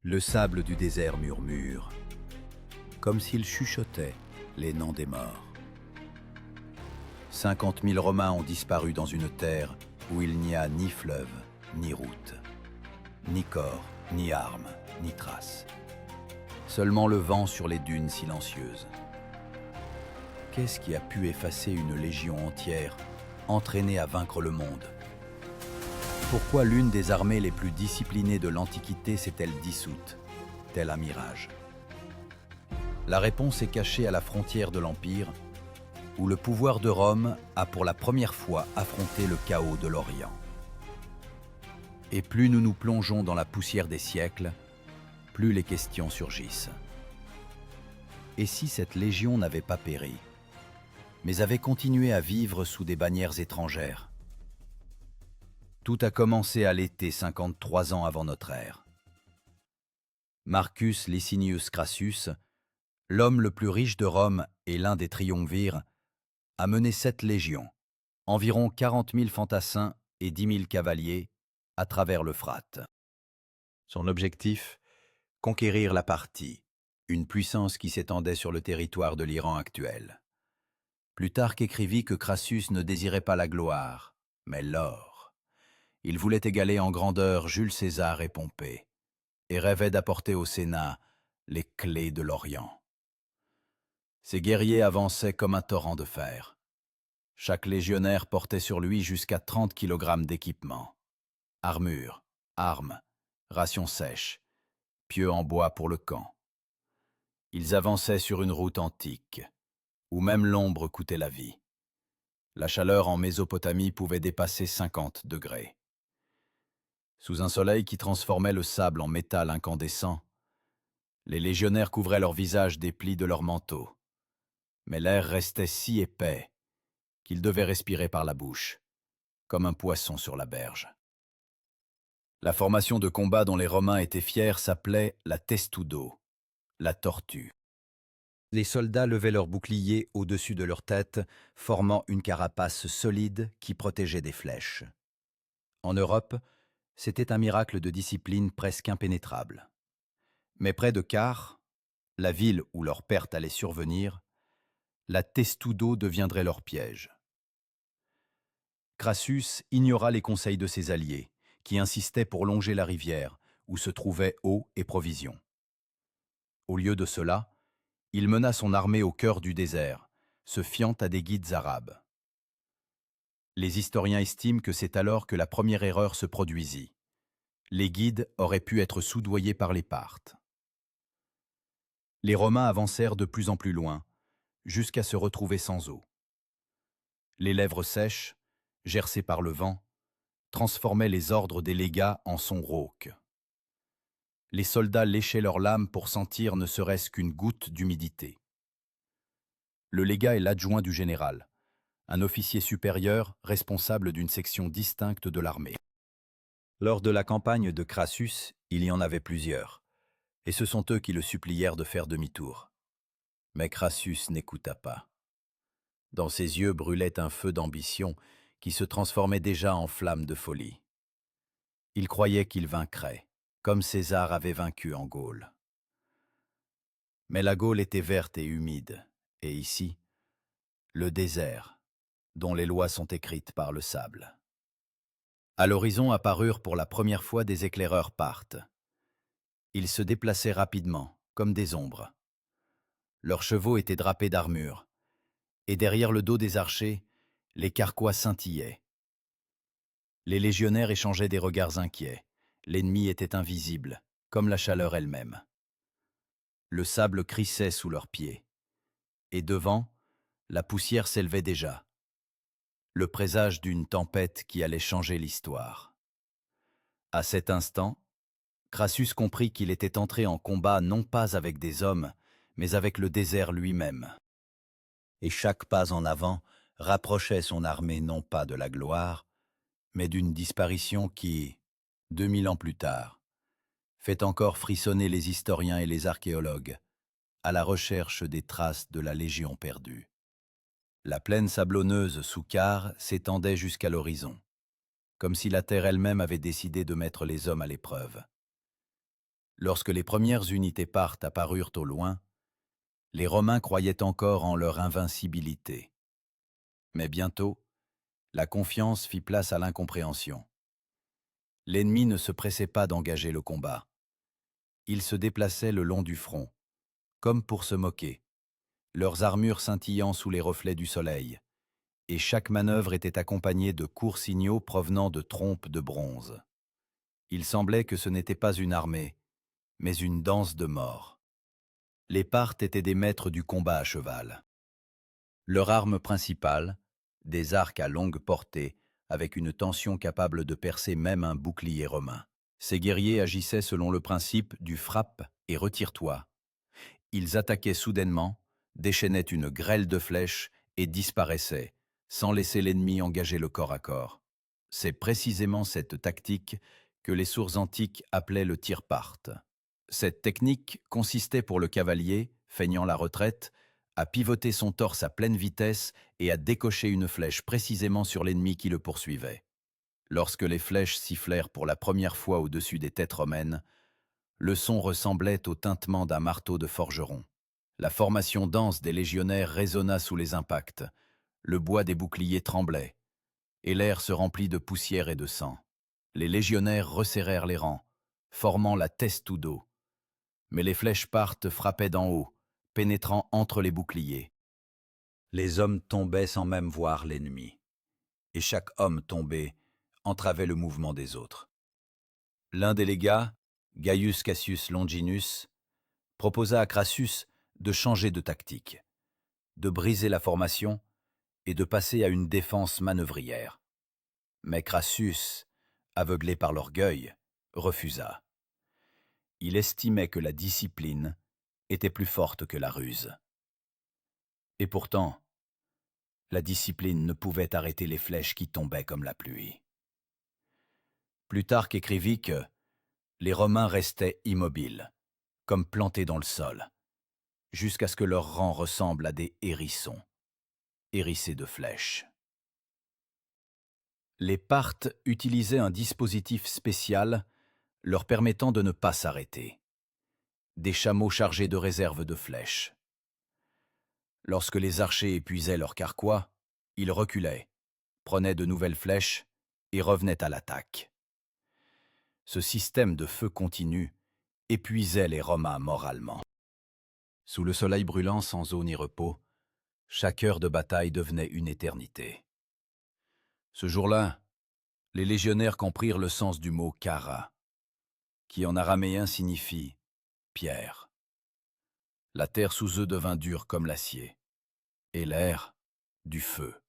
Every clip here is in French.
Le sable du désert murmure, comme s'il chuchotait les noms des morts. 50 000 Romains ont disparu dans une terre où il n'y a ni fleuve, ni route, ni corps, ni armes, ni traces. Seulement le vent sur les dunes silencieuses. Qu'est-ce qui a pu effacer une légion entière, entraînée à vaincre le monde? Pourquoi l'une des armées les plus disciplinées de l'Antiquité s'est-elle dissoute, tel un mirage? La réponse est cachée à la frontière de l'Empire, où le pouvoir de Rome a pour la première fois affronté le chaos de l'Orient. Et plus nous nous plongeons dans la poussière des siècles, plus les questions surgissent. Et si cette légion n'avait pas péri, mais avait continué à vivre sous des bannières étrangères? Tout a commencé à l'été 53 ans avant notre ère. Marcus Licinius Crassus, l'homme le plus riche de Rome et l'un des triumvirs, a mené 7 légions, environ 40 000 fantassins et 10 000 cavaliers, à travers l'Euphrate. Son objectif, conquérir la Parthie, une puissance qui s'étendait sur le territoire de l'Iran actuel. Plutarque écrivit que Crassus ne désirait pas la gloire, mais l'or. Il voulait égaler en grandeur Jules César et Pompée, et rêvait d'apporter au Sénat les clés de l'Orient. Ses guerriers avançaient comme un torrent de fer. Chaque légionnaire portait sur lui jusqu'à 30 kg d'équipement. Armure, armes, rations sèches, pieux en bois pour le camp. Ils avançaient sur une route antique, où même l'ombre coûtait la vie. La chaleur en Mésopotamie pouvait dépasser 50 degrés. Sous un soleil qui transformait le sable en métal incandescent, les légionnaires couvraient leur visage des plis de leurs manteaux. Mais l'air restait si épais qu'ils devaient respirer par la bouche, comme un poisson sur la berge. La formation de combat dont les Romains étaient fiers s'appelait la testudo, la tortue. Les soldats levaient leurs boucliers au-dessus de leur tête, formant une carapace solide qui protégeait des flèches. En Europe, c'était un miracle de discipline presque impénétrable. Mais près de Car, la ville où leur perte allait survenir, la testudo deviendrait leur piège. Crassus ignora les conseils de ses alliés, qui insistaient pour longer la rivière, où se trouvaient eau et provisions. Au lieu de cela, il mena son armée au cœur du désert, se fiant à des guides arabes. Les historiens estiment que c'est alors que la première erreur se produisit. Les guides auraient pu être soudoyés par les Parthes. Les Romains avancèrent de plus en plus loin, jusqu'à se retrouver sans eau. Les lèvres sèches, gercées par le vent, transformaient les ordres des légats en sons rauques. Les soldats léchaient leurs lames pour sentir ne serait-ce qu'une goutte d'humidité. Le légat est l'adjoint du général, un officier supérieur responsable d'une section distincte de l'armée. Lors de la campagne de Crassus, il y en avait plusieurs, et ce sont eux qui le supplièrent de faire demi-tour. Mais Crassus n'écouta pas. Dans ses yeux brûlait un feu d'ambition qui se transformait déjà en flamme de folie. Il croyait qu'il vaincrait, comme César avait vaincu en Gaule. Mais la Gaule était verte et humide, et ici, le désert, dont les lois sont écrites par le sable. À l'horizon apparurent pour la première fois des éclaireurs parthes. Ils se déplaçaient rapidement, comme des ombres. Leurs chevaux étaient drapés d'armure, et derrière le dos des archers, les carquois scintillaient. Les légionnaires échangeaient des regards inquiets. L'ennemi était invisible, comme la chaleur elle-même. Le sable crissait sous leurs pieds. Et devant, la poussière s'élevait déjà. Le présage d'une tempête qui allait changer l'histoire. À cet instant, Crassus comprit qu'il était entré en combat non pas avec des hommes, mais avec le désert lui-même. Et chaque pas en avant rapprochait son armée non pas de la gloire, mais d'une disparition qui, 2000 ans plus tard, fait encore frissonner les historiens et les archéologues à la recherche des traces de la Légion perdue. La plaine sablonneuse sous Car s'étendait jusqu'à l'horizon, comme si la terre elle-même avait décidé de mettre les hommes à l'épreuve. Lorsque les premières unités parthes apparurent au loin, les Romains croyaient encore en leur invincibilité. Mais bientôt, la confiance fit place à l'incompréhension. L'ennemi ne se pressait pas d'engager le combat. Il se déplaçait le long du front, comme pour se moquer, leurs armures scintillant sous les reflets du soleil, et chaque manœuvre était accompagnée de courts signaux provenant de trompes de bronze. Il semblait que ce n'était pas une armée, mais une danse de mort. Les Parthes étaient des maîtres du combat à cheval. Leur arme principale, des arcs à longue portée, avec une tension capable de percer même un bouclier romain. Ces guerriers agissaient selon le principe du frappe et retire-toi. Ils attaquaient soudainement, déchaînaient une grêle de flèches et disparaissaient, sans laisser l'ennemi engager le corps à corps. C'est précisément cette tactique que les sources antiques appelaient le tir parte. Cette technique consistait pour le cavalier, feignant la retraite, à pivoter son torse à pleine vitesse et à décocher une flèche précisément sur l'ennemi qui le poursuivait. Lorsque les flèches sifflèrent pour la première fois au-dessus des têtes romaines, le son ressemblait au tintement d'un marteau de forgeron. La formation dense des légionnaires résonna sous les impacts, le bois des boucliers tremblait, et l'air se remplit de poussière et de sang. Les légionnaires resserrèrent les rangs, formant la testudo. Mais les flèches parthes frappaient d'en haut, pénétrant entre les boucliers. Les hommes tombaient sans même voir l'ennemi, et chaque homme tombé entravait le mouvement des autres. L'un des légats, Gaius Cassius Longinus, proposa à Crassus de changer de tactique, de briser la formation et de passer à une défense manœuvrière. Mais Crassus, aveuglé par l'orgueil, refusa. Il estimait que la discipline était plus forte que la ruse. Et pourtant, la discipline ne pouvait arrêter les flèches qui tombaient comme la pluie. Plutarque écrivit que les Romains restaient immobiles, comme plantés dans le sol, jusqu'à ce que leurs rangs ressemblent à des hérissons, hérissés de flèches. Les Parthes utilisaient un dispositif spécial leur permettant de ne pas s'arrêter. Des chameaux chargés de réserves de flèches. Lorsque les archers épuisaient leur carquois, ils reculaient, prenaient de nouvelles flèches et revenaient à l'attaque. Ce système de feu continu épuisait les Romains moralement. Sous le soleil brûlant sans eau ni repos, chaque heure de bataille devenait une éternité. Ce jour-là, les légionnaires comprirent le sens du mot « kara », qui en araméen signifie « pierre ». La terre sous eux devint dure comme l'acier, et l'air, du feu.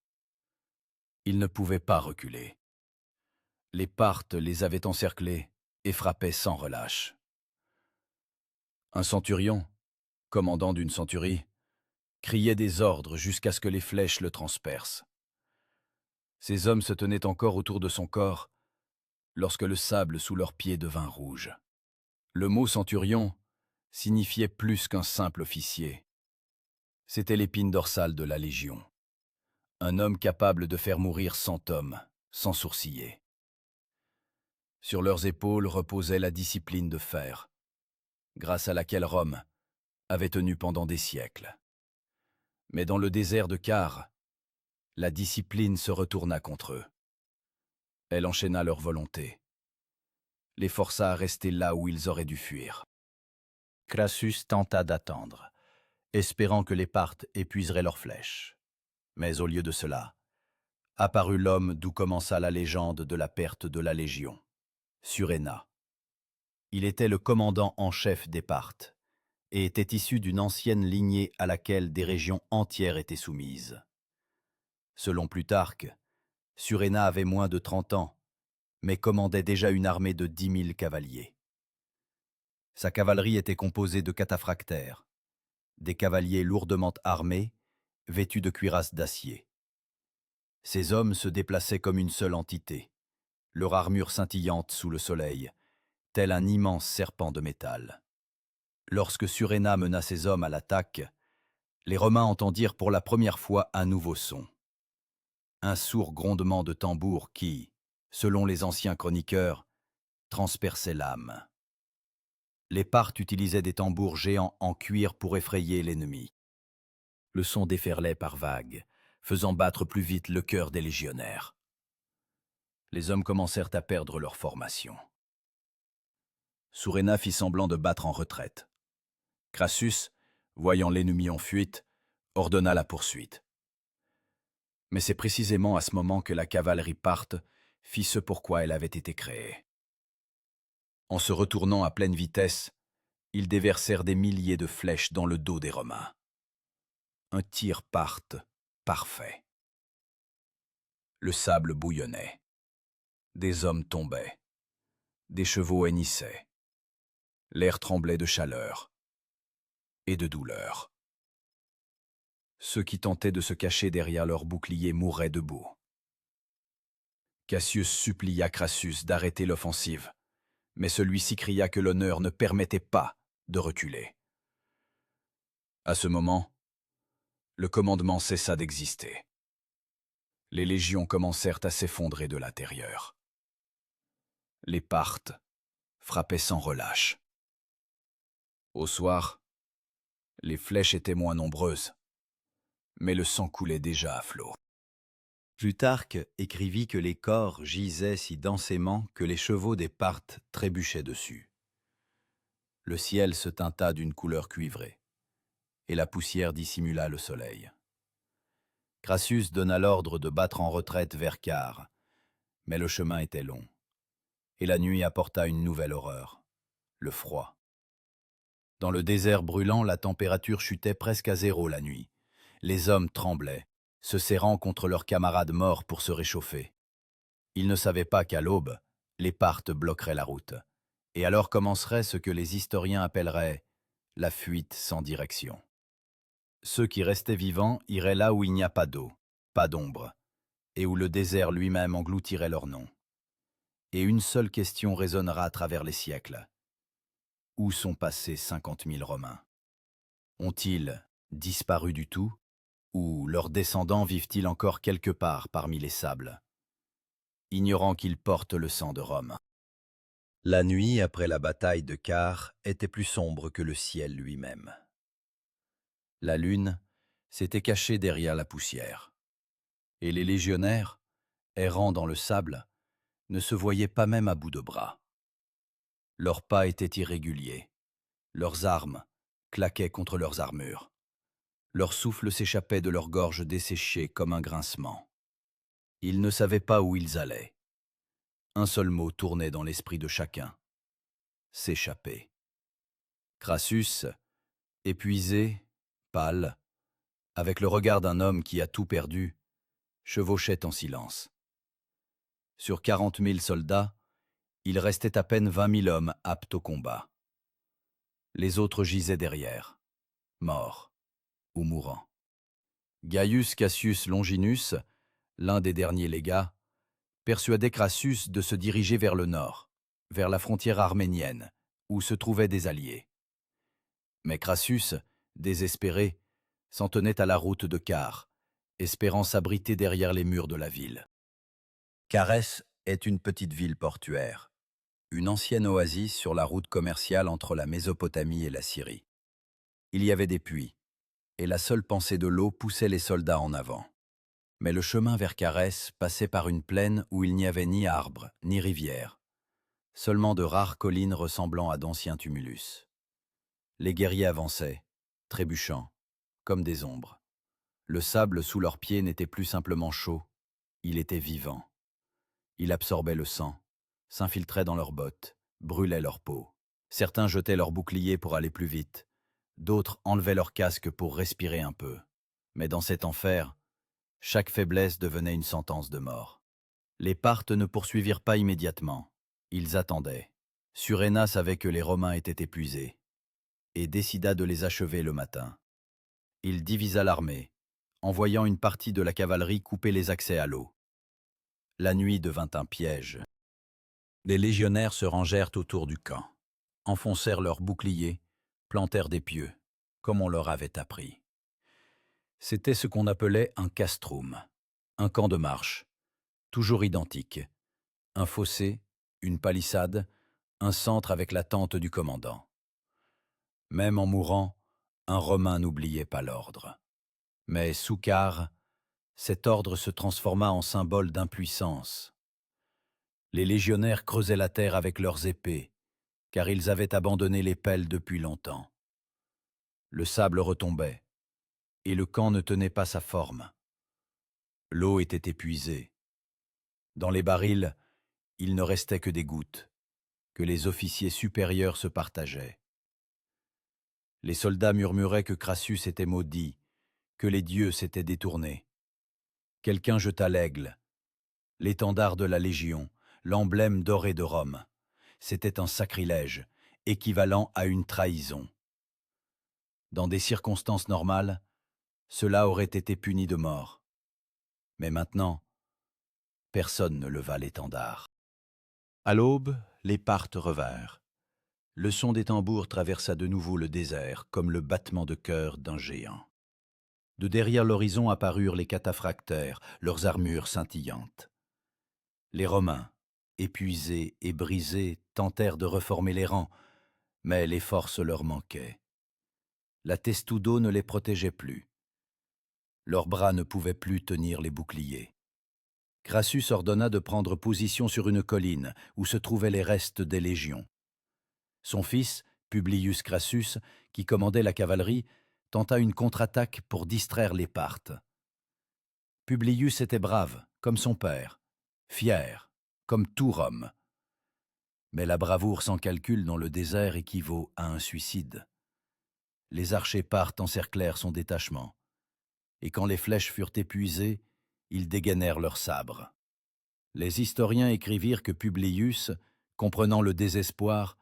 Ils ne pouvaient pas reculer. Les Parthes les avaient encerclés et frappaient sans relâche. Un centurion, commandant d'une centurie, criait des ordres jusqu'à ce que les flèches le transpercent. Ces hommes se tenaient encore autour de son corps lorsque le sable sous leurs pieds devint rouge. Le mot centurion signifiait plus qu'un simple officier. C'était l'épine dorsale de la Légion. Un homme capable de faire mourir 100 hommes, sans sourciller. Sur leurs épaules reposait la discipline de fer, grâce à laquelle Rome avait tenu pendant des siècles. Mais dans le désert de Car, la discipline se retourna contre eux. Elle enchaîna leur volonté, les força à rester là où ils auraient dû fuir. Crassus tenta d'attendre, espérant que les Parthes épuiseraient leurs flèches. Mais au lieu de cela, apparut l'homme d'où commença la légende de la perte de la Légion, Suréna. Il était le commandant en chef des Parthes et était issu d'une ancienne lignée à laquelle des régions entières étaient soumises. Selon Plutarque, Suréna avait moins de 30 ans, mais commandait déjà une armée de 10 000 cavaliers. Sa cavalerie était composée de cataphractaires, des cavaliers lourdement armés, vêtus de cuirasses d'acier. Ces hommes se déplaçaient comme une seule entité, leur armure scintillante sous le soleil, tel un immense serpent de métal. Lorsque Suréna mena ses hommes à l'attaque, les Romains entendirent pour la première fois un nouveau son. Un sourd grondement de tambour qui, selon les anciens chroniqueurs, transperçait l'âme. Les Parthes utilisaient des tambours géants en cuir pour effrayer l'ennemi. Le son déferlait par vagues, faisant battre plus vite le cœur des légionnaires. Les hommes commencèrent à perdre leur formation. Suréna fit semblant de battre en retraite. Crassus, voyant l'ennemi en fuite, ordonna la poursuite. Mais c'est précisément à ce moment que la cavalerie parthe fit ce pourquoi elle avait été créée. En se retournant à pleine vitesse, ils déversèrent des milliers de flèches dans le dos des Romains. Un tir parthe parfait. Le sable bouillonnait. Des hommes tombaient. Des chevaux hennissaient. L'air tremblait de chaleur et de douleur. Ceux qui tentaient de se cacher derrière leurs boucliers mouraient debout. Cassius supplia Crassus d'arrêter l'offensive, mais celui-ci cria que l'honneur ne permettait pas de reculer. À ce moment, le commandement cessa d'exister. Les légions commencèrent à s'effondrer de l'intérieur. Les Parthes frappaient sans relâche. Au soir, les flèches étaient moins nombreuses, mais le sang coulait déjà à flots. Plutarque écrivit que les corps gisaient si densément que les chevaux des Parthes trébuchaient dessus. Le ciel se teinta d'une couleur cuivrée, et la poussière dissimula le soleil. Crassus donna l'ordre de battre en retraite vers Car, mais le chemin était long, et la nuit apporta une nouvelle horreur, le froid. Dans le désert brûlant, la température chutait presque à zéro la nuit. Les hommes tremblaient, se serrant contre leurs camarades morts pour se réchauffer. Ils ne savaient pas qu'à l'aube, les Parthes bloqueraient la route, et alors commencerait ce que les historiens appelleraient la fuite sans direction. Ceux qui restaient vivants iraient là où il n'y a pas d'eau, pas d'ombre, et où le désert lui-même engloutirait leur nom. Et une seule question résonnera à travers les siècles. Où sont passés 50 000 Romains? Ont-ils disparu du tout, ou leurs descendants vivent-ils encore quelque part parmi les sables, ignorant qu'ils portent le sang de Rome? La nuit après la bataille de Car était plus sombre que le ciel lui-même. La lune s'était cachée derrière la poussière, et les légionnaires, errant dans le sable, ne se voyaient pas même à bout de bras. Leurs pas étaient irréguliers, leurs armes claquaient contre leurs armures, leur souffle s'échappait de leur gorge desséchée comme un grincement. Ils ne savaient pas où ils allaient. Un seul mot tournait dans l'esprit de chacun: s'échapper. Crassus, épuisé, pâle, avec le regard d'un homme qui a tout perdu, chevauchait en silence. Sur 40 000 soldats, il restait à peine 20 000 hommes aptes au combat. Les autres gisaient derrière, morts ou mourants. Gaius Cassius Longinus, l'un des derniers légats, persuadait Crassus de se diriger vers le nord, vers la frontière arménienne, où se trouvaient des alliés. Mais Crassus, désespéré, s'en tenait à la route de Car, espérant s'abriter derrière les murs de la ville. Carès est une petite ville portuaire, une ancienne oasis sur la route commerciale entre la Mésopotamie et la Syrie. Il y avait des puits, et la seule pensée de l'eau poussait les soldats en avant. Mais le chemin vers Carès passait par une plaine où il n'y avait ni arbres, ni rivière, seulement de rares collines ressemblant à d'anciens tumulus. Les guerriers avançaient, trébuchant, comme des ombres. Le sable sous leurs pieds n'était plus simplement chaud, il était vivant. Il absorbait le sang, s'infiltrait dans leurs bottes, brûlait leur peau. Certains jetaient leurs boucliers pour aller plus vite, d'autres enlevaient leurs casques pour respirer un peu. Mais dans cet enfer, chaque faiblesse devenait une sentence de mort. Les Parthes ne poursuivirent pas immédiatement. Ils attendaient. Suréna savait que les Romains étaient épuisés et décida de les achever le matin. Il divisa l'armée, envoyant une partie de la cavalerie couper les accès à l'eau. La nuit devint un piège. Les légionnaires se rangèrent autour du camp, enfoncèrent leurs boucliers, plantèrent des pieux, comme on leur avait appris. C'était ce qu'on appelait un castrum, un camp de marche, toujours identique. Un fossé, une palissade, un centre avec la tente du commandant. Même en mourant, un Romain n'oubliait pas l'ordre. Mais sous Car, cet ordre se transforma en symbole d'impuissance. Les légionnaires creusaient la terre avec leurs épées, car ils avaient abandonné les pelles depuis longtemps. Le sable retombait, et le camp ne tenait pas sa forme. L'eau était épuisée. Dans les barils, il ne restait que des gouttes, que les officiers supérieurs se partageaient. Les soldats murmuraient que Crassus était maudit, que les dieux s'étaient détournés. Quelqu'un jeta l'aigle, l'étendard de la Légion, l'emblème doré de Rome. C'était un sacrilège, équivalent à une trahison. Dans des circonstances normales, cela aurait été puni de mort. Mais maintenant, personne ne leva l'étendard. À l'aube, les Parthes revinrent. Le son des tambours traversa de nouveau le désert, comme le battement de cœur d'un géant. De derrière l'horizon apparurent les cataphractaires, leurs armures scintillantes. Les Romains, épuisés et brisés, tentèrent de reformer les rangs, mais les forces leur manquaient. La testudo ne les protégeait plus. Leurs bras ne pouvaient plus tenir les boucliers. Crassus ordonna de prendre position sur une colline où se trouvaient les restes des légions. Son fils, Publius Crassus, qui commandait la cavalerie, tenta une contre-attaque pour distraire les Parthes. Publius était brave, comme son père, fier, comme tout Rome. Mais la bravoure sans calcul dans le désert équivaut à un suicide. Les archers parthes encerclèrent son détachement, et quand les flèches furent épuisées, ils dégainèrent leurs sabres. Les historiens écrivirent que Publius, comprenant le désespoir,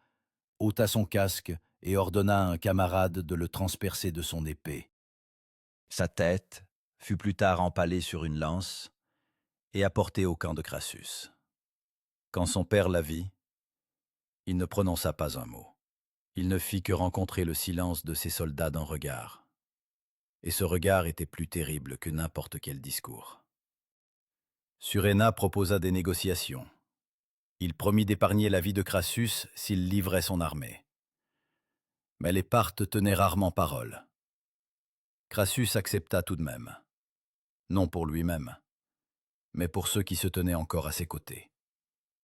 ôta son casque et ordonna à un camarade de le transpercer de son épée. Sa tête fut plus tard empalée sur une lance et apportée au camp de Crassus. Quand son père la vit, il ne prononça pas un mot. Il ne fit que rencontrer le silence de ses soldats d'un regard. Et ce regard était plus terrible que n'importe quel discours. Suréna proposa des négociations. Il promit d'épargner la vie de Crassus s'il livrait son armée. Mais les Parthes tenaient rarement parole. Crassus accepta tout de même. Non pour lui-même, mais pour ceux qui se tenaient encore à ses côtés.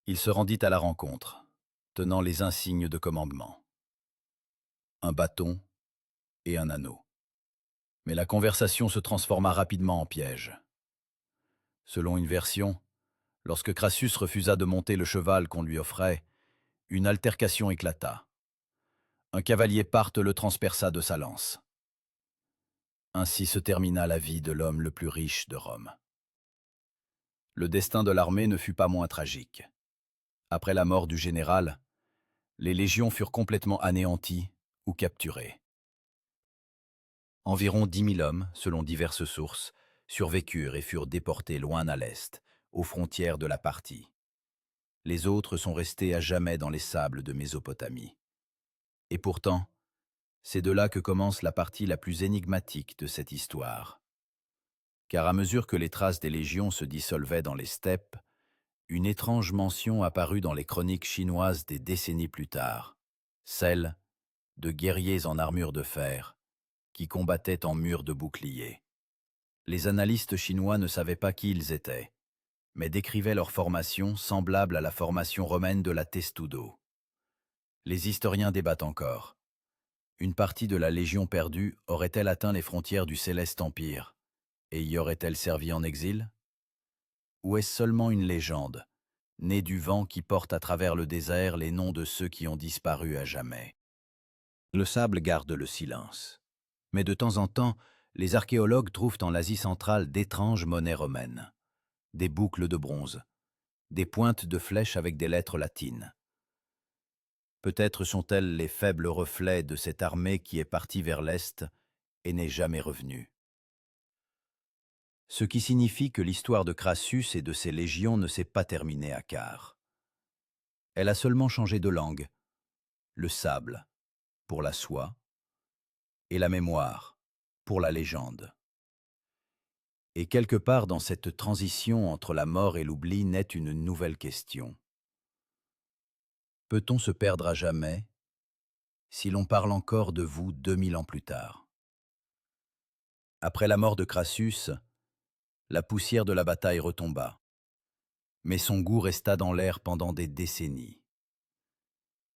Il se rendit à la rencontre, tenant les insignes de commandement. Un bâton et un anneau. Mais la conversation se transforma rapidement en piège. Selon une version, lorsque Crassus refusa de monter le cheval qu'on lui offrait, une altercation éclata. Un cavalier parthe le transperça de sa lance. Ainsi se termina la vie de l'homme le plus riche de Rome. Le destin de l'armée ne fut pas moins tragique. Après la mort du général, les légions furent complètement anéanties ou capturées. Environ 10 000 hommes, selon diverses sources, survécurent et furent déportés loin à l'est, aux frontières de la Parthie. Les autres sont restés à jamais dans les sables de Mésopotamie. Et pourtant, c'est de là que commence la partie la plus énigmatique de cette histoire. Car à mesure que les traces des légions se dissolvaient dans les steppes, une étrange mention apparut dans les chroniques chinoises des décennies plus tard, celle de guerriers en armure de fer, qui combattaient en murs de boucliers. Les analystes chinois ne savaient pas qui ils étaient, mais décrivaient leur formation semblable à la formation romaine de la testudo. Les historiens débattent encore. Une partie de la Légion perdue aurait-elle atteint les frontières du Céleste Empire, et y aurait-elle servi en exil? Ou est-ce seulement une légende, née du vent qui porte à travers le désert les noms de ceux qui ont disparu à jamais? Le sable garde le silence. Mais de temps en temps, les archéologues trouvent en Asie centrale d'étranges monnaies romaines. Des boucles de bronze, des pointes de flèches avec des lettres latines. Peut-être sont-elles les faibles reflets de cette armée qui est partie vers l'Est et n'est jamais revenue. Ce qui signifie que l'histoire de Crassus et de ses légions ne s'est pas terminée à Car. Elle a seulement changé de langue, le sable pour la soie et la mémoire pour la légende. Et quelque part dans cette transition entre la mort et l'oubli naît une nouvelle question. Peut-on se perdre à jamais si l'on parle encore de vous 2000 ans plus tard. Après la mort de Crassus, la poussière de la bataille retomba, mais son goût resta dans l'air pendant des décennies.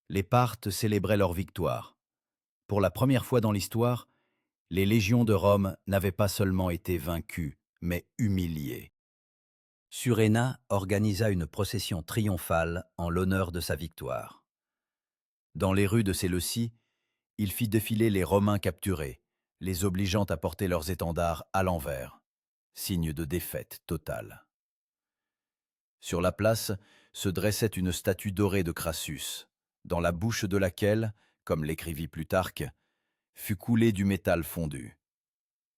Les Parthes célébraient leur victoire. Pour la première fois dans l'histoire, les légions de Rome n'avaient pas seulement été vaincues, mais humiliées. Suréna organisa une procession triomphale en l'honneur de sa victoire. Dans les rues de Séleucie, il fit défiler les Romains capturés, les obligeant à porter leurs étendards à l'envers, signe de défaite totale. Sur la place se dressait une statue dorée de Crassus, dans la bouche de laquelle, comme l'écrivit Plutarque, fut coulé du métal fondu,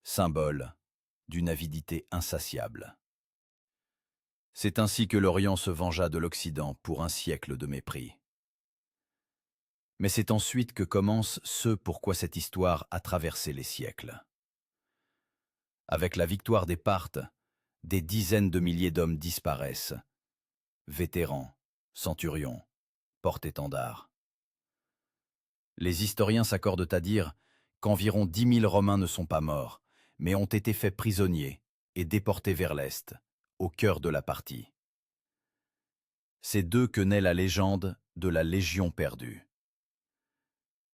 symbole d'une avidité insatiable. C'est ainsi que l'Orient se vengea de l'Occident pour un siècle de mépris. Mais c'est ensuite que commence ce pourquoi cette histoire a traversé les siècles. Avec la victoire des Parthes, des dizaines de milliers d'hommes disparaissent, vétérans, centurions, porte-étendards. Les historiens s'accordent à dire qu'environ 10 000 Romains ne sont pas morts, mais ont été faits prisonniers et déportés vers l'Est, au cœur de la partie. C'est d'eux que naît la légende de la Légion perdue.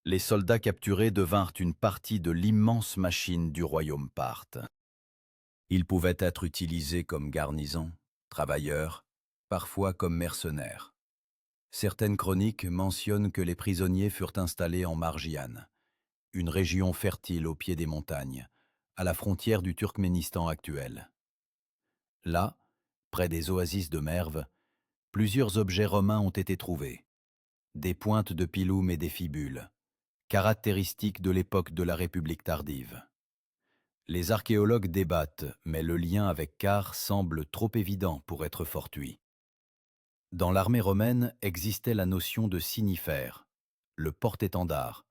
Les soldats capturés devinrent une partie de l'immense machine du royaume parthe. Ils pouvaient être utilisés comme garnison, travailleurs, parfois comme mercenaires. Certaines chroniques mentionnent que les prisonniers furent installés en Margiane, une région fertile au pied des montagnes, à la frontière du Turkménistan actuel. Là, près des oasis de Merv, plusieurs objets romains ont été trouvés. Des pointes de piloum et des fibules, caractéristiques de l'époque de la République tardive. Les archéologues débattent, mais le lien avec Car semble trop évident pour être fortuit. Dans l'armée romaine existait la notion de signifère, le porte-étendard,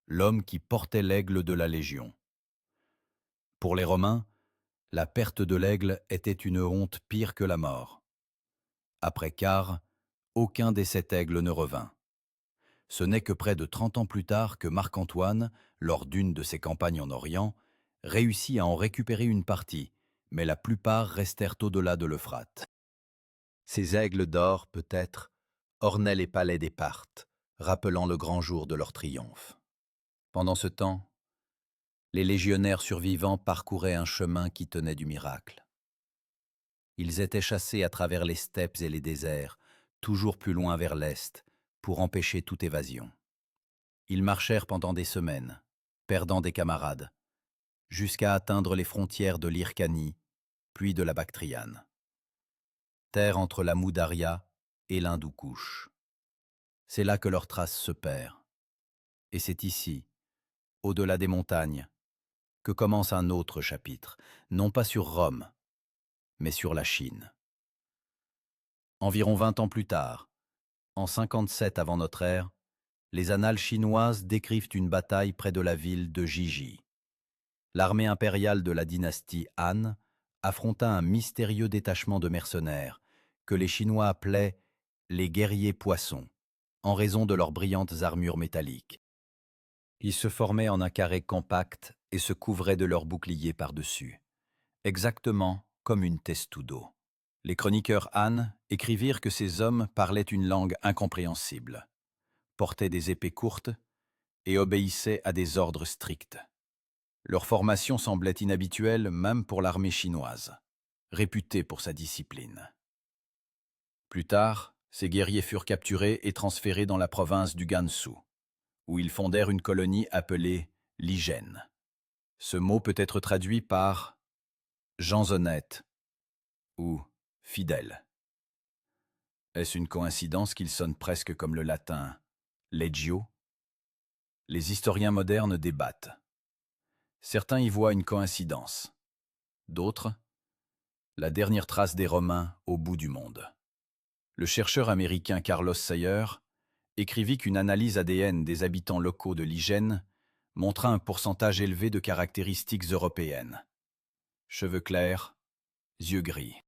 l'homme qui portait l'aigle de la Légion. Pour les Romains, la perte de l'aigle était une honte pire que la mort. Après Car, aucun des 7 aigles ne revint. Ce n'est que près de 30 ans plus tard que Marc-Antoine, lors d'une de ses campagnes en Orient, réussit à en récupérer une partie, mais la plupart restèrent au-delà de l'Euphrate. Ces aigles d'or, peut-être, ornaient les palais des Parthes, rappelant le grand jour de leur triomphe. Pendant ce temps, les légionnaires survivants parcouraient un chemin qui tenait du miracle. Ils étaient chassés à travers les steppes et les déserts, toujours plus loin vers l'est, pour empêcher toute évasion. Ils marchèrent pendant des semaines, perdant des camarades, jusqu'à atteindre les frontières de l'Hyrcanie, puis de la Bactriane. Terre entre la Moudaria et l'Hindoukouche. C'est là que leur trace se perd. Et c'est ici, au-delà des montagnes, que commence un autre chapitre, non pas sur Rome, mais sur la Chine. Environ 20 ans plus tard, en 57 avant notre ère, les annales chinoises décrivent une bataille près de la ville de Jiji. L'armée impériale de la dynastie Han affronta un mystérieux détachement de mercenaires que les Chinois appelaient les guerriers poissons, en raison de leurs brillantes armures métalliques. Ils se formaient en un carré compact et se couvraient de leurs boucliers par-dessus, exactement comme une testudo. Les chroniqueurs Han écrivirent que ces hommes parlaient une langue incompréhensible, portaient des épées courtes et obéissaient à des ordres stricts. Leur formation semblait inhabituelle même pour l'armée chinoise, réputée pour sa discipline. Plus tard, ces guerriers furent capturés et transférés dans la province du Gansu, où ils fondèrent une colonie appelée Ligène. Ce mot peut être traduit par gens honnêtes ou fidèles. Est-ce une coïncidence qu'il sonne presque comme le latin legio? Les historiens modernes débattent. Certains y voient une coïncidence. D'autres, la dernière trace des Romains au bout du monde. Le chercheur américain Carlos Sayer écrivit qu'une analyse ADN des habitants locaux de Ligène montra un pourcentage élevé de caractéristiques européennes. Cheveux clairs, yeux gris.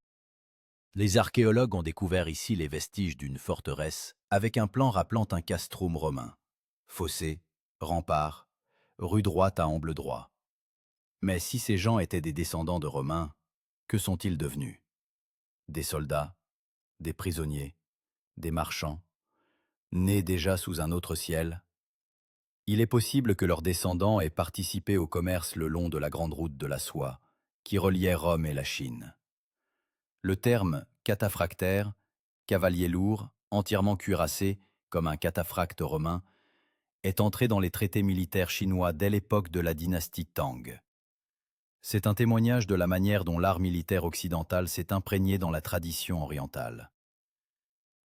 Les archéologues ont découvert ici les vestiges d'une forteresse avec un plan rappelant un castrum romain. Fossés, remparts, rues droites à angle droit. Mais si ces gens étaient des descendants de Romains, que sont-ils devenus? Des soldats, des prisonniers, des marchands, nés déjà sous un autre ciel? Il est possible que leurs descendants aient participé au commerce le long de la grande route de la soie, qui reliait Rome et la Chine. Le terme cataphractaire, cavalier lourd, entièrement cuirassé, comme un cataphracte romain, est entré dans les traités militaires chinois dès l'époque de la dynastie Tang. C'est un témoignage de la manière dont l'art militaire occidental s'est imprégné dans la tradition orientale.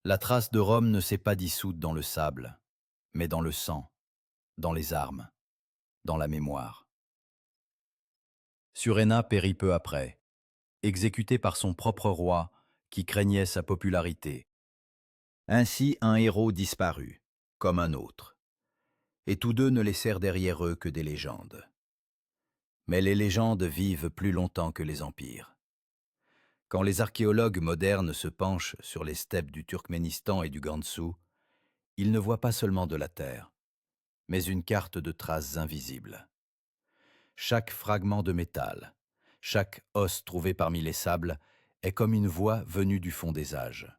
La trace de Rome ne s'est pas dissoute dans le sable, mais dans le sang, dans les armes, dans la mémoire. Suréna périt peu après, exécuté par son propre roi qui craignait sa popularité. Ainsi un héros disparut, comme un autre, et tous deux ne laissèrent derrière eux que des légendes. Mais les légendes vivent plus longtemps que les empires. Quand les archéologues modernes se penchent sur les steppes du Turkménistan et du Gansu, ils ne voient pas seulement de la terre, mais une carte de traces invisibles. Chaque fragment de métal, chaque os trouvé parmi les sables est comme une voix venue du fond des âges.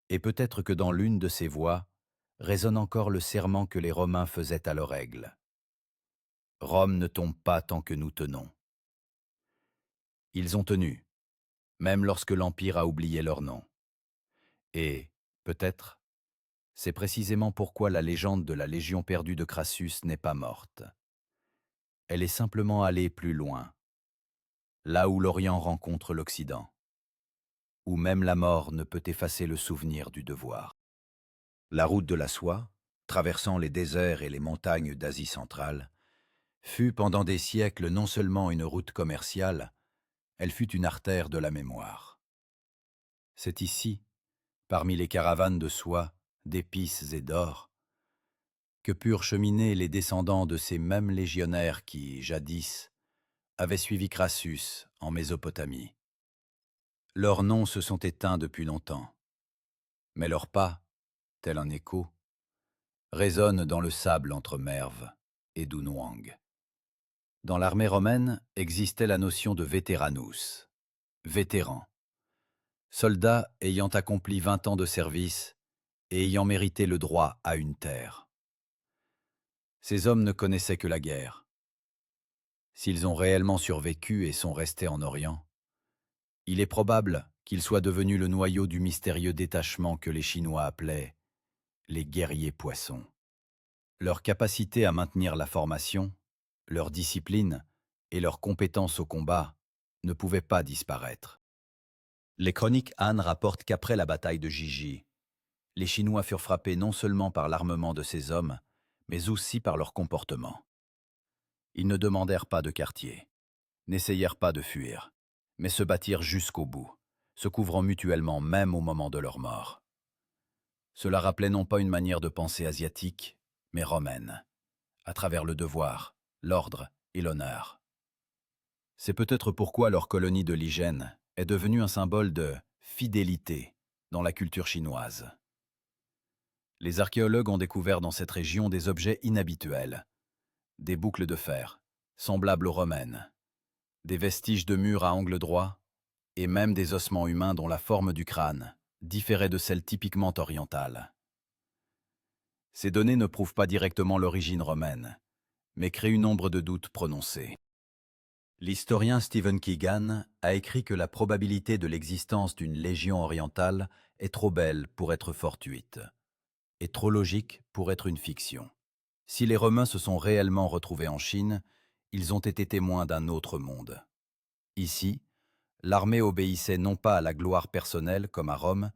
Et peut-être que dans l'une de ces voix résonne encore le serment que les Romains faisaient à leur aigle. Rome ne tombe pas tant que nous tenons. Ils ont tenu, même lorsque l'Empire a oublié leur nom. Et, peut-être, c'est précisément pourquoi la légende de la Légion perdue de Crassus n'est pas morte. Elle est simplement allée plus loin, là où l'Orient rencontre l'Occident, où même la mort ne peut effacer le souvenir du devoir. La route de la soie, traversant les déserts et les montagnes d'Asie centrale, fut pendant des siècles non seulement une route commerciale, elle fut une artère de la mémoire. C'est ici, parmi les caravanes de soie, d'épices et d'or, que purent cheminer les descendants de ces mêmes légionnaires qui, jadis, avaient suivi Crassus en Mésopotamie. Leurs noms se sont éteints depuis longtemps, mais leurs pas, tel un écho, résonnent dans le sable entre Merv et Dunhuang. Dans l'armée romaine existait la notion de veteranus, vétéran, soldat ayant accompli 20 ans de service et ayant mérité le droit à une terre. Ces hommes ne connaissaient que la guerre. S'ils ont réellement survécu et sont restés en Orient, il est probable qu'ils soient devenus le noyau du mystérieux détachement que les Chinois appelaient les guerriers poissons. Leur capacité à maintenir la formation, leur discipline et leur compétence au combat ne pouvaient pas disparaître. Les chroniques Han rapportent qu'après la bataille de Jiji, les Chinois furent frappés non seulement par l'armement de ces hommes, mais aussi par leur comportement. Ils ne demandèrent pas de quartier, n'essayèrent pas de fuir, mais se battirent jusqu'au bout, se couvrant mutuellement même au moment de leur mort. Cela rappelait non pas une manière de penser asiatique, mais romaine, à travers le devoir, l'ordre et l'honneur. C'est peut-être pourquoi leur colonie de Ligène est devenue un symbole de fidélité dans la culture chinoise. Les archéologues ont découvert dans cette région des objets inhabituels, des boucles de fer, semblables aux romaines, des vestiges de murs à angle droit, et même des ossements humains dont la forme du crâne différait de celle typiquement orientale. Ces données ne prouvent pas directement l'origine romaine, mais créent une ombre de doute prononcée. L'historien Stephen Keegan a écrit que la probabilité de l'existence d'une légion orientale est trop belle pour être fortuite, et trop logique pour être une fiction. Si les Romains se sont réellement retrouvés en Chine, ils ont été témoins d'un autre monde. Ici, l'armée obéissait non pas à la gloire personnelle comme à Rome,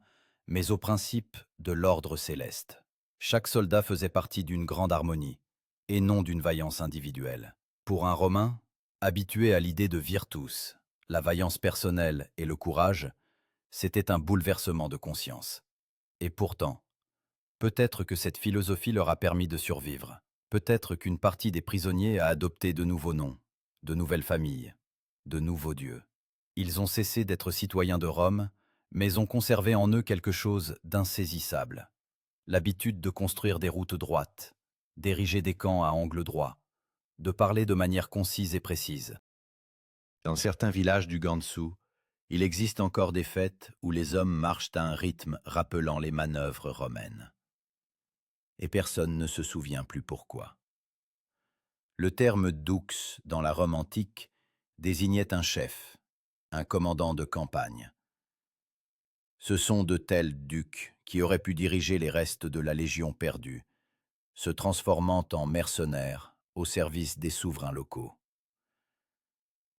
mais au principe de l'ordre céleste. Chaque soldat faisait partie d'une grande harmonie, et non d'une vaillance individuelle. Pour un Romain, habitué à l'idée de virtus, la vaillance personnelle et le courage, c'était un bouleversement de conscience. Et pourtant, peut-être que cette philosophie leur a permis de survivre. Peut-être qu'une partie des prisonniers a adopté de nouveaux noms, de nouvelles familles, de nouveaux dieux. Ils ont cessé d'être citoyens de Rome, mais ont conservé en eux quelque chose d'insaisissable. L'habitude de construire des routes droites, d'ériger des camps à angle droit, de parler de manière concise et précise. Dans certains villages du Gansu, il existe encore des fêtes où les hommes marchent à un rythme rappelant les manœuvres romaines. Et personne ne se souvient plus pourquoi. Le terme dux dans la Rome antique désignait un chef, un commandant de campagne. Ce sont de tels ducs qui auraient pu diriger les restes de la Légion perdue, se transformant en mercenaires au service des souverains locaux.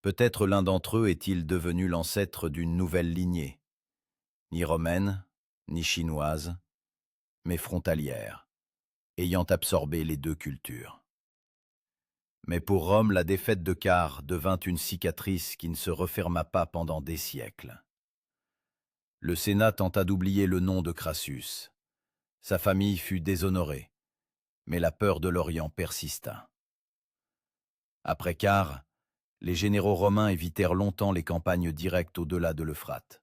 Peut-être l'un d'entre eux est-il devenu l'ancêtre d'une nouvelle lignée, ni romaine, ni chinoise, mais frontalière, ayant absorbé les deux cultures. Mais pour Rome, la défaite de Car devint une cicatrice qui ne se referma pas pendant des siècles. Le Sénat tenta d'oublier le nom de Crassus. Sa famille fut déshonorée, mais la peur de l'Orient persista. Après Car, les généraux romains évitèrent longtemps les campagnes directes au-delà de l'Euphrate.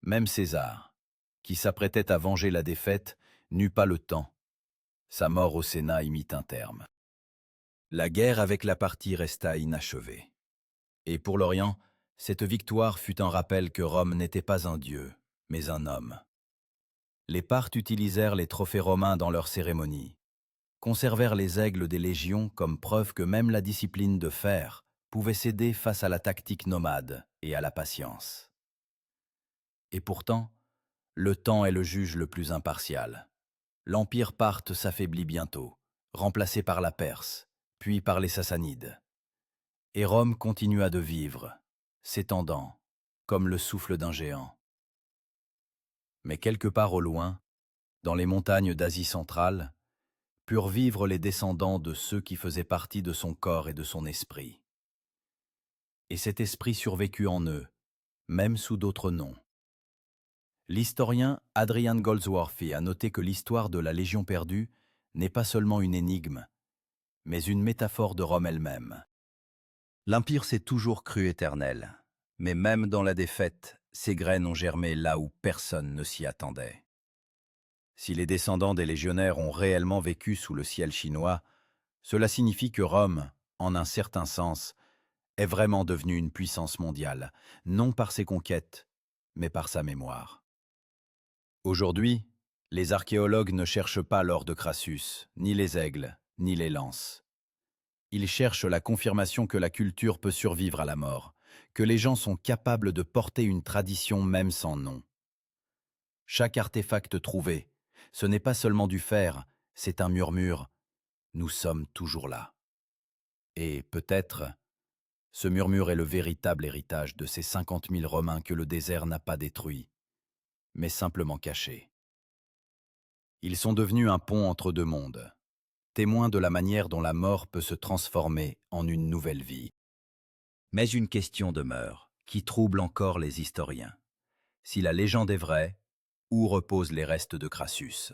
Même César, qui s'apprêtait à venger la défaite, n'eut pas le temps. Sa mort au Sénat y mit un terme. La guerre avec la partie resta inachevée. Et pour l'Orient, cette victoire fut un rappel que Rome n'était pas un dieu, mais un homme. Les Parthes utilisèrent les trophées romains dans leurs cérémonies, conservèrent les aigles des légions comme preuve que même la discipline de fer pouvait céder face à la tactique nomade et à la patience. Et pourtant, le temps est le juge le plus impartial. L'empire parthe s'affaiblit bientôt, remplacé par la Perse, puis par les Sassanides. Et Rome continua de vivre, s'étendant, comme le souffle d'un géant. Mais quelque part au loin, dans les montagnes d'Asie centrale, purent vivre les descendants de ceux qui faisaient partie de son corps et de son esprit. Et cet esprit survécut en eux, même sous d'autres noms. L'historien Adrian Goldsworthy a noté que l'histoire de la Légion perdue n'est pas seulement une énigme, mais une métaphore de Rome elle-même. L'Empire s'est toujours cru éternel, mais même dans la défaite, ses graines ont germé là où personne ne s'y attendait. Si les descendants des légionnaires ont réellement vécu sous le ciel chinois, cela signifie que Rome, en un certain sens, est vraiment devenue une puissance mondiale, non par ses conquêtes, mais par sa mémoire. Aujourd'hui, les archéologues ne cherchent pas l'or de Crassus, ni les aigles, ni les lances. Ils cherchent la confirmation que la culture peut survivre à la mort, que les gens sont capables de porter une tradition même sans nom. Chaque artefact trouvé, ce n'est pas seulement du fer, c'est un murmure « Nous sommes toujours là ». Et peut-être, ce murmure est le véritable héritage de ces 50 000 Romains que le désert n'a pas détruits, mais simplement cachés. Ils sont devenus un pont entre deux mondes, témoins de la manière dont la mort peut se transformer en une nouvelle vie. Mais une question demeure, qui trouble encore les historiens. Si la légende est vraie, où reposent les restes de Crassus?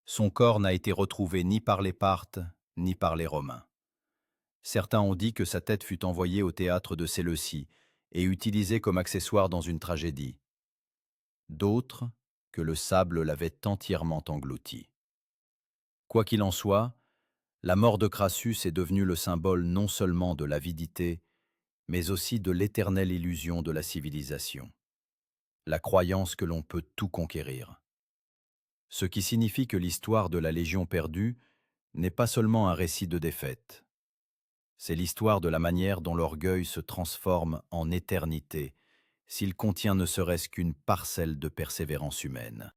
Son corps n'a été retrouvé ni par les Parthes, ni par les Romains. Certains ont dit que sa tête fut envoyée au théâtre de Séleucie et utilisée comme accessoire dans une tragédie. D'autres, que le sable l'avait entièrement englouti. Quoi qu'il en soit, la mort de Crassus est devenue le symbole non seulement de l'avidité, mais aussi de l'éternelle illusion de la civilisation, la croyance que l'on peut tout conquérir. Ce qui signifie que l'histoire de la Légion perdue n'est pas seulement un récit de défaite. C'est l'histoire de la manière dont l'orgueil se transforme en éternité s'il contient ne serait-ce qu'une parcelle de persévérance humaine.